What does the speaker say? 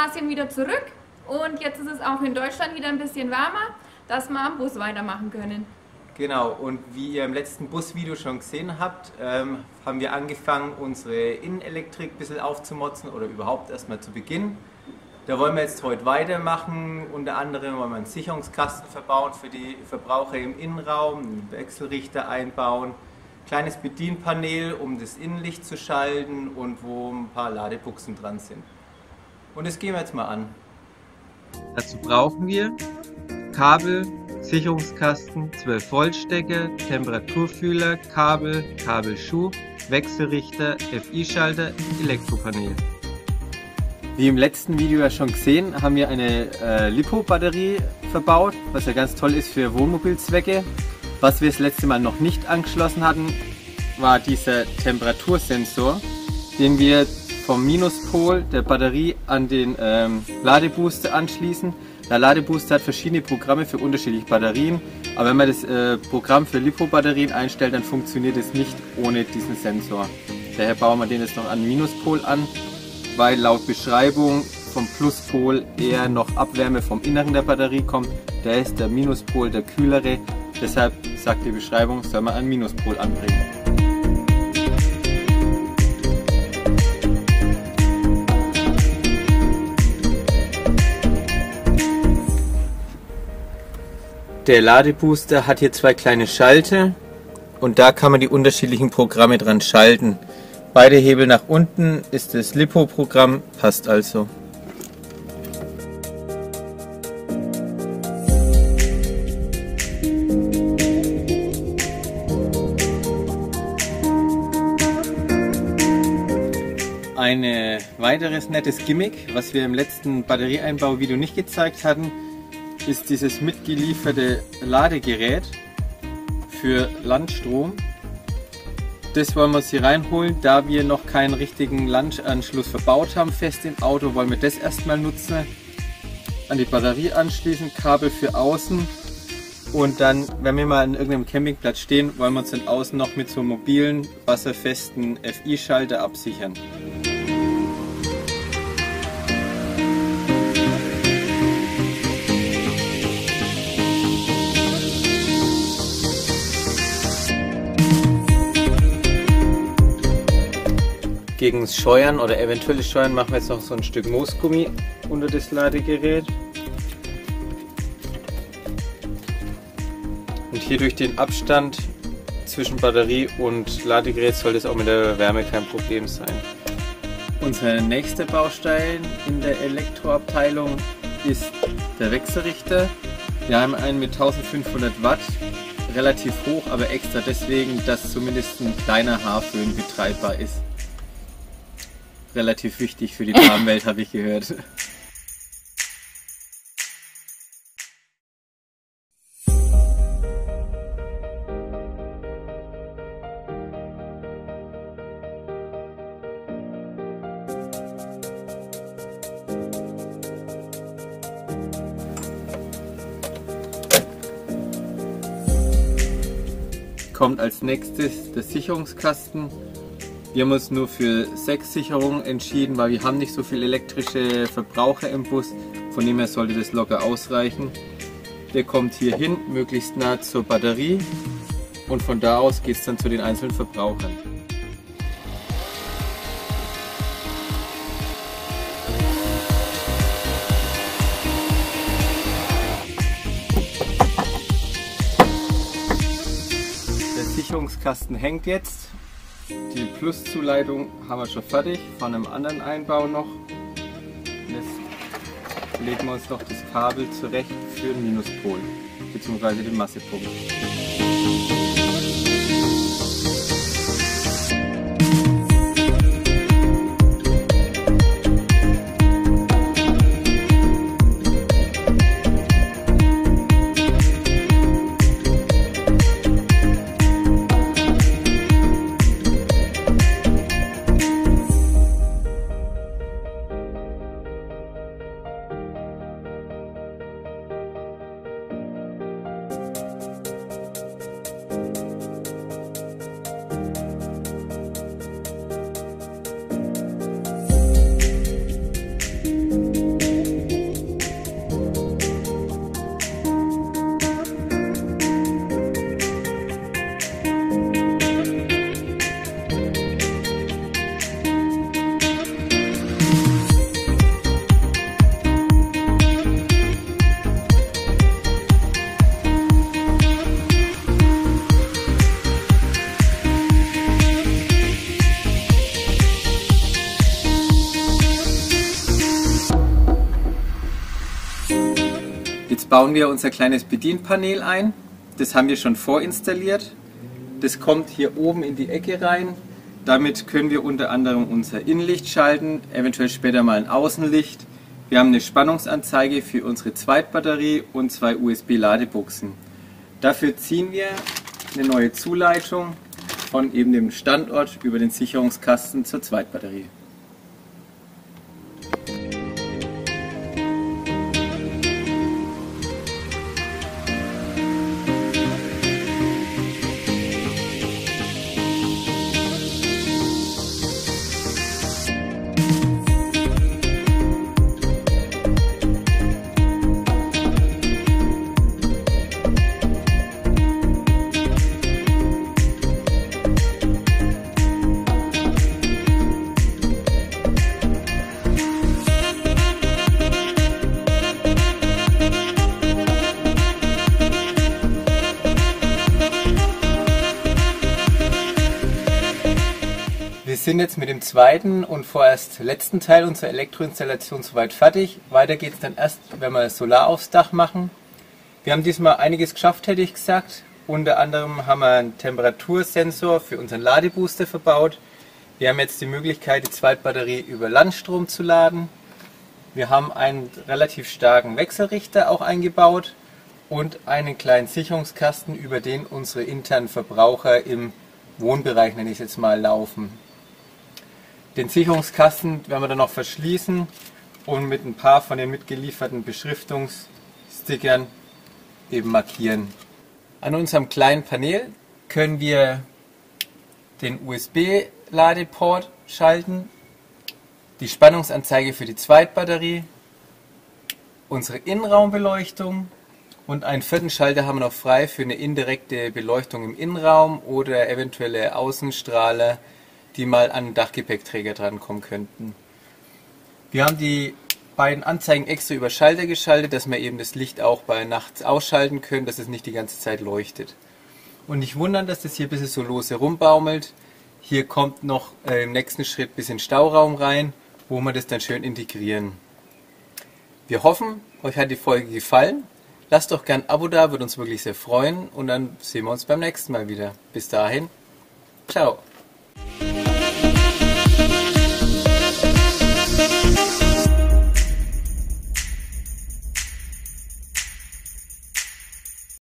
Asien wieder zurück und jetzt ist es auch in Deutschland wieder ein bisschen wärmer, dass wir am Bus weitermachen können. Genau, und wie ihr im letzten Busvideo schon gesehen habt, haben wir angefangen, unsere Innenelektrik ein bisschen aufzumotzen oder überhaupt erstmal zu Beginn. Da wollen wir jetzt heute weitermachen. Unter anderem wollen wir einen Sicherungskasten verbauen für die Verbraucher im Innenraum, einen Wechselrichter einbauen, kleines Bedienpanel, um das Innenlicht zu schalten und wo ein paar Ladebuchsen dran sind. Und das gehen wir jetzt mal an. Dazu brauchen wir Kabel, Sicherungskasten, 12 Volt Stecker, Temperaturfühler, Kabelschuh, Wechselrichter, FI-Schalter, Elektropanel. Wie im letzten Video ja schon gesehen, haben wir eine LiPo-Batterie verbaut, was ja ganz toll ist für Wohnmobilzwecke. Was wir das letzte Mal noch nicht angeschlossen hatten, war dieser Temperatursensor, den wir vom Minuspol der Batterie an den Ladebooster anschließen. Der Ladebooster hat verschiedene Programme für unterschiedliche Batterien, aber wenn man das Programm für LiPo-Batterien einstellt, dann funktioniert es nicht ohne diesen Sensor. Daher bauen wir den jetzt noch an den Minuspol an, weil laut Beschreibung vom Pluspol eher noch Abwärme vom Inneren der Batterie kommt. Da ist der Minuspol der kühlere, deshalb sagt die Beschreibung, soll man einen Minuspol anbringen. Der Ladebooster hat hier zwei kleine Schalter und da kann man die unterschiedlichen Programme dran schalten. Beide Hebel nach unten ist das LiPo-Programm, passt also. Ein weiteres nettes Gimmick, was wir im letzten Batterieeinbau-Video nicht gezeigt hatten, ist dieses mitgelieferte Ladegerät für Landstrom. Das wollen wir uns hier reinholen, da wir noch keinen richtigen Landanschluss verbaut haben, fest im Auto, wollen wir das erstmal nutzen. An die Batterie anschließen, Kabel für außen und dann, wenn wir mal an irgendeinem Campingplatz stehen, wollen wir uns dann außen noch mit so einem mobilen, wasserfesten FI-Schalter absichern. Gegen das Scheuern oder eventuelles Scheuern machen wir jetzt noch so ein Stück Moosgummi unter das Ladegerät. Und hier durch den Abstand zwischen Batterie und Ladegerät sollte es auch mit der Wärme kein Problem sein. Unser nächster Baustein in der Elektroabteilung ist der Wechselrichter. Wir haben einen mit 1500 Watt, relativ hoch, aber extra deswegen, dass zumindest ein kleiner Haarföhn betreibbar ist. Relativ wichtig für die Damenwelt, habe ich gehört. Kommt als nächstes der Sicherungskasten. Wir haben uns nur für 6 Sicherungen entschieden, weil wir haben nicht so viele elektrische Verbraucher im Bus, von dem her sollte das locker ausreichen. Der kommt hier hin, möglichst nah zur Batterie und von da aus geht es dann zu den einzelnen Verbrauchern. Der Sicherungskasten hängt jetzt. Die Pluszuleitung haben wir schon fertig, von einem anderen Einbau noch. Jetzt legen wir uns noch das Kabel zurecht für den Minuspol bzw. den Massepunkt. Jetzt bauen wir unser kleines Bedienpanel ein. Das haben wir schon vorinstalliert. Das kommt hier oben in die Ecke rein. Damit können wir unter anderem unser Innenlicht schalten, eventuell später mal ein Außenlicht. Wir haben eine Spannungsanzeige für unsere Zweitbatterie und 2 USB-Ladebuchsen. Dafür ziehen wir eine neue Zuleitung von eben dem Standort über den Sicherungskasten zur Zweitbatterie. Wir sind jetzt mit dem zweiten und vorerst letzten Teil unserer Elektroinstallation soweit fertig. Weiter geht es dann erst, wenn wir Solar aufs Dach machen. Wir haben diesmal einiges geschafft, hätte ich gesagt. Unter anderem haben wir einen Temperatursensor für unseren Ladebooster verbaut. Wir haben jetzt die Möglichkeit, die Zweitbatterie über Landstrom zu laden. Wir haben einen relativ starken Wechselrichter auch eingebaut und einen kleinen Sicherungskasten, über den unsere internen Verbraucher im Wohnbereich, nenne ich es jetzt mal, laufen. Den Sicherungskasten werden wir dann noch verschließen und mit ein paar von den mitgelieferten Beschriftungsstickern eben markieren. An unserem kleinen Panel können wir den USB-Ladeport schalten, die Spannungsanzeige für die Zweitbatterie, unsere Innenraumbeleuchtung und einen vierten Schalter haben wir noch frei für eine indirekte Beleuchtung im Innenraum oder eventuelle Außenstrahler, die mal an den Dachgepäckträger drankommen könnten. Wir haben die beiden Anzeigen extra über Schalter geschaltet, dass wir eben das Licht auch bei nachts ausschalten können, dass es nicht die ganze Zeit leuchtet. Und nicht wundern, dass das hier ein bisschen so lose rumbaumelt. Hier kommt noch im nächsten Schritt ein bisschen Stauraum rein, wo wir das dann schön integrieren. Wir hoffen, euch hat die Folge gefallen. Lasst doch gern ein Abo da, würde uns wirklich sehr freuen. Und dann sehen wir uns beim nächsten Mal wieder. Bis dahin, ciao.